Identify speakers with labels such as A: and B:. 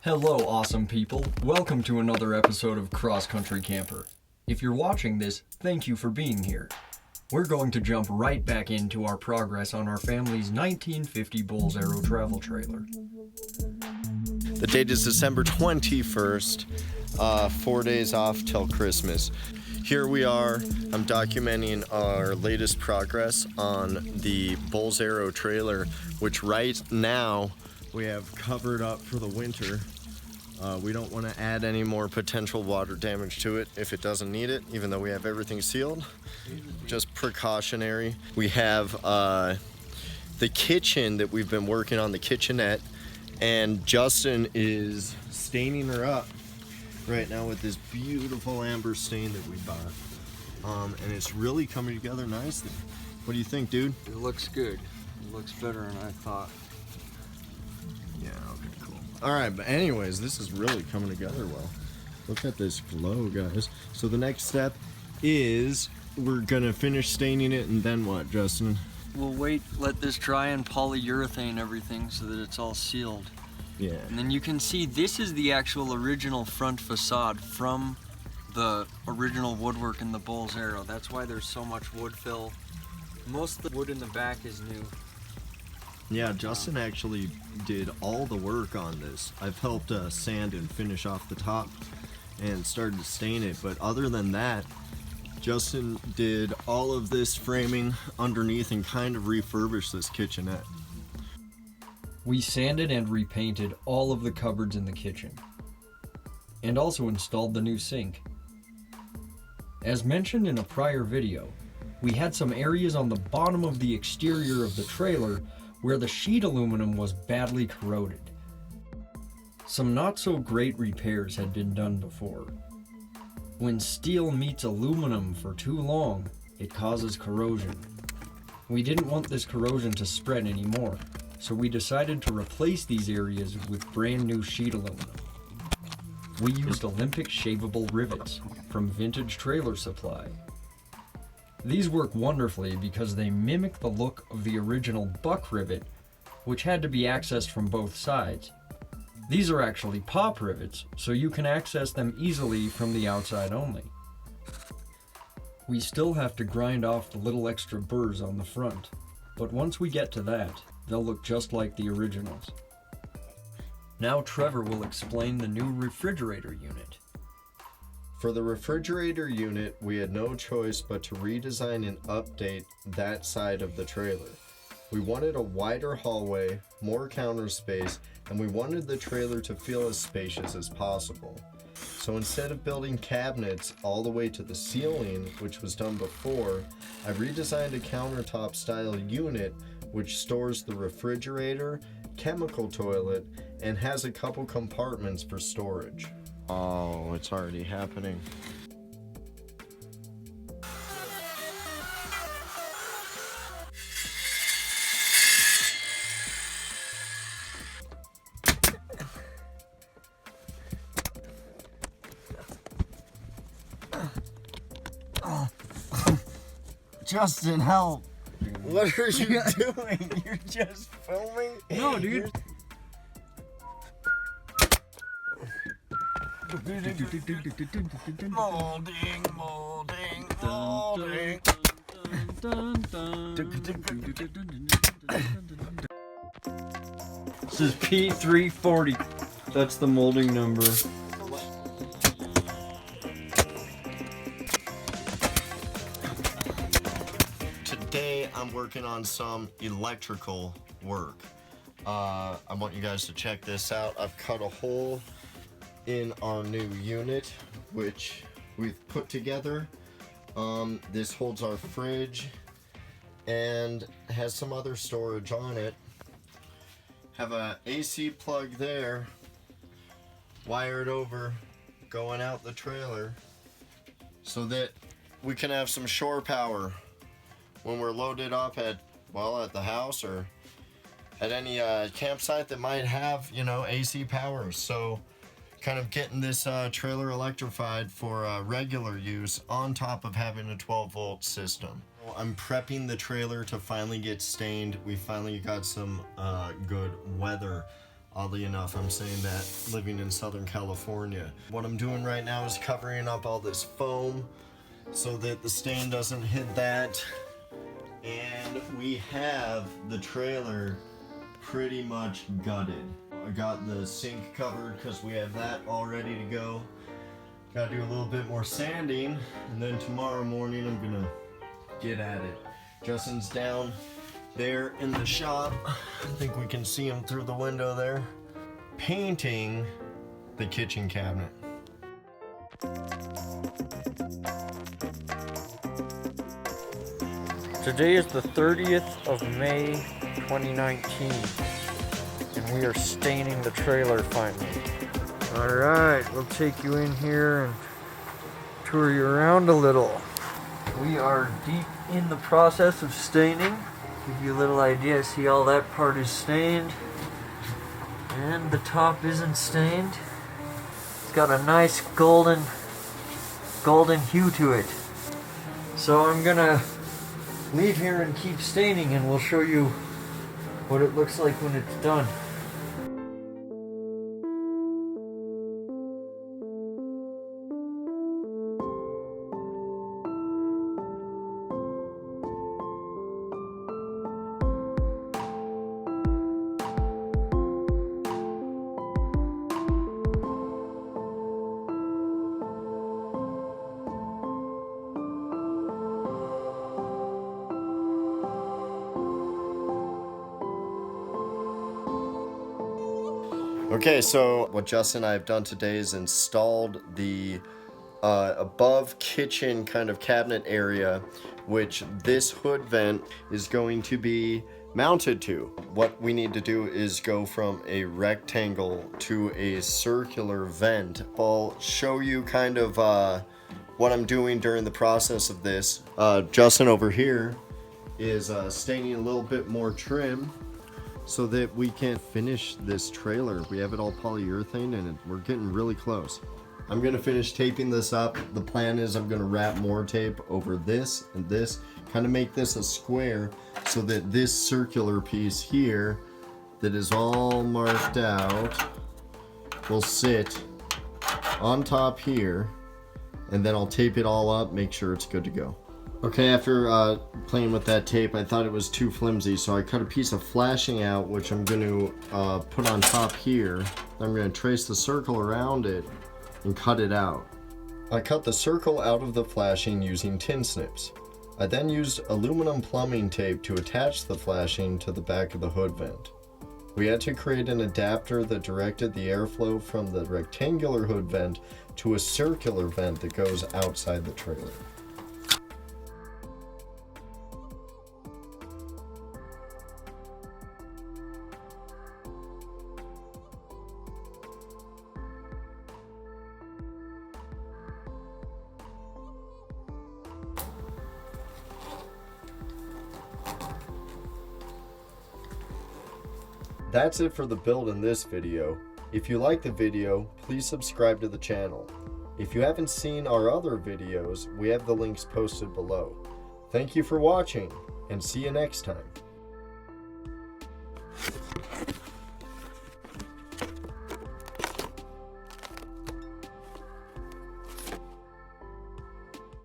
A: Hello, awesome people. Welcome to another episode of Cross Country Camper. If you're watching this, thank you for being here. We're going to jump right back into our progress on our family's 1950 Bulls Aero travel trailer.
B: The date is December 21st, 4 days off till Christmas. Here we are, I'm documenting our latest progress on the Bulls Aero trailer, which right now we have covered up for the winter. We don't want to add any more potential water damage to it if it doesn't need it, even though we have everything sealed. Just precautionary. We have the kitchen that we've been working on, the kitchenette, and Justin is staining her up right now with this beautiful amber stain that we bought. And it's really coming together nicely. What do you think, dude?
A: It looks good. It looks better than I thought.
B: Yeah, okay, cool. All right, but anyways, this is really coming together well. Look at this glow, guys. So the next step is we're gonna finish staining it, and then what, Justin?
A: We'll wait, let this dry and polyurethane everything so that it's all sealed.
B: Yeah.
A: And then you can see this is the actual original front facade from the original woodwork in the Bulls Aero. That's why there's so much wood fill. Most of the wood in the back is new.
B: Yeah, Justin actually did all the work on this. I've helped sand and finish off the top and started to stain it, but other than that, Justin did all of this framing underneath and kind of refurbished this kitchenette.
A: We sanded and repainted all of the cupboards in the kitchen, and also installed the new sink. As mentioned in a prior video, we had some areas on the bottom of the exterior of the trailer where the sheet aluminum was badly corroded. Some not so great repairs had been done before. When steel meets aluminum for too long, it causes corrosion. We didn't want this corrosion to spread anymore, so we decided to replace these areas with brand new sheet aluminum. We used Olympic shavable rivets from Vintage Trailer Supply. These work wonderfully because they mimic the look of the original buck rivet, which had to be accessed from both sides. These are actually pop rivets, so you can access them easily from the outside only. We still have to grind off the little extra burrs on the front, but once we get to that, they'll look just like the originals. Now Trevor will explain the new refrigerator unit.
B: For the refrigerator unit, we had no choice but to redesign and update that side of the trailer. We wanted a wider hallway, more counter space, and we wanted the trailer to feel as spacious as possible. So instead of building cabinets all the way to the ceiling, which was done before, I redesigned a countertop style unit which stores the refrigerator, chemical toilet, and has a couple compartments for storage. Oh, it's already happening.
C: Justin, help!
B: What are you doing? You're just filming?
A: No, dude.
C: Molding, molding, molding.
A: This is P340. That's the molding number.
B: Today I'm working on some electrical work. I want you guys to check this out. I've cut a hole in our new unit, which we've put together. This holds our fridge and has some other storage on it. Have a AC plug there, wired over, going out the trailer, so that we can have some shore power when we're loaded up at the house or at any campsite that might have, AC power. So kind of getting this trailer electrified for regular use on top of having a 12-volt system. I'm prepping the trailer to finally get stained. We finally got some good weather Oddly enough, I'm saying that living in Southern California. What I'm doing right now is covering up all this foam so that the stain doesn't hit that. And we have the trailer pretty much gutted. I got the sink covered because we have that all ready to go. Gotta do a little bit more sanding, and then tomorrow morning I'm gonna get at it. Justin's down there in the shop. I think we can see him through the window there, painting the kitchen cabinet.
A: Today is the 30th of May 2019, and we are staining the trailer finally. Alright, we'll take you in here and tour you around a little. We are deep in the process of staining. Give you a little idea, see all that part is stained, and the top isn't stained. It's got a nice golden hue to it. So I'm gonna leave here and keep staining, and we'll show you what it looks like when it's done.
B: Okay, so what Justin and I have done today is installed the above kitchen kind of cabinet area, which this hood vent is going to be mounted to. What we need to do is go from a rectangle to a circular vent. I'll show you kind of what I'm doing during the process of this. Justin over here is staining a little bit more trim so that we can finish this trailer. We have it all polyurethane and we're getting really close. I'm gonna finish taping this up. The plan is I'm gonna wrap more tape over this and this, kind of make this a square so that this circular piece here that is all marked out will sit on top here, and then I'll tape it all up, make sure it's good to go. Okay, after playing with that tape, I thought it was too flimsy, so I cut a piece of flashing out, which I'm going to put on top here. I'm going to trace the circle around it and cut it out. I cut the circle out of the flashing using tin snips. I then used aluminum plumbing tape to attach the flashing to the back of the hood vent. We had to create an adapter that directed the airflow from the rectangular hood vent to a circular vent that goes outside the trailer. That's it for the build in this video. If you like the video, please subscribe to the channel. If you haven't seen our other videos, we have the links posted below. Thank you for watching, and see you next time.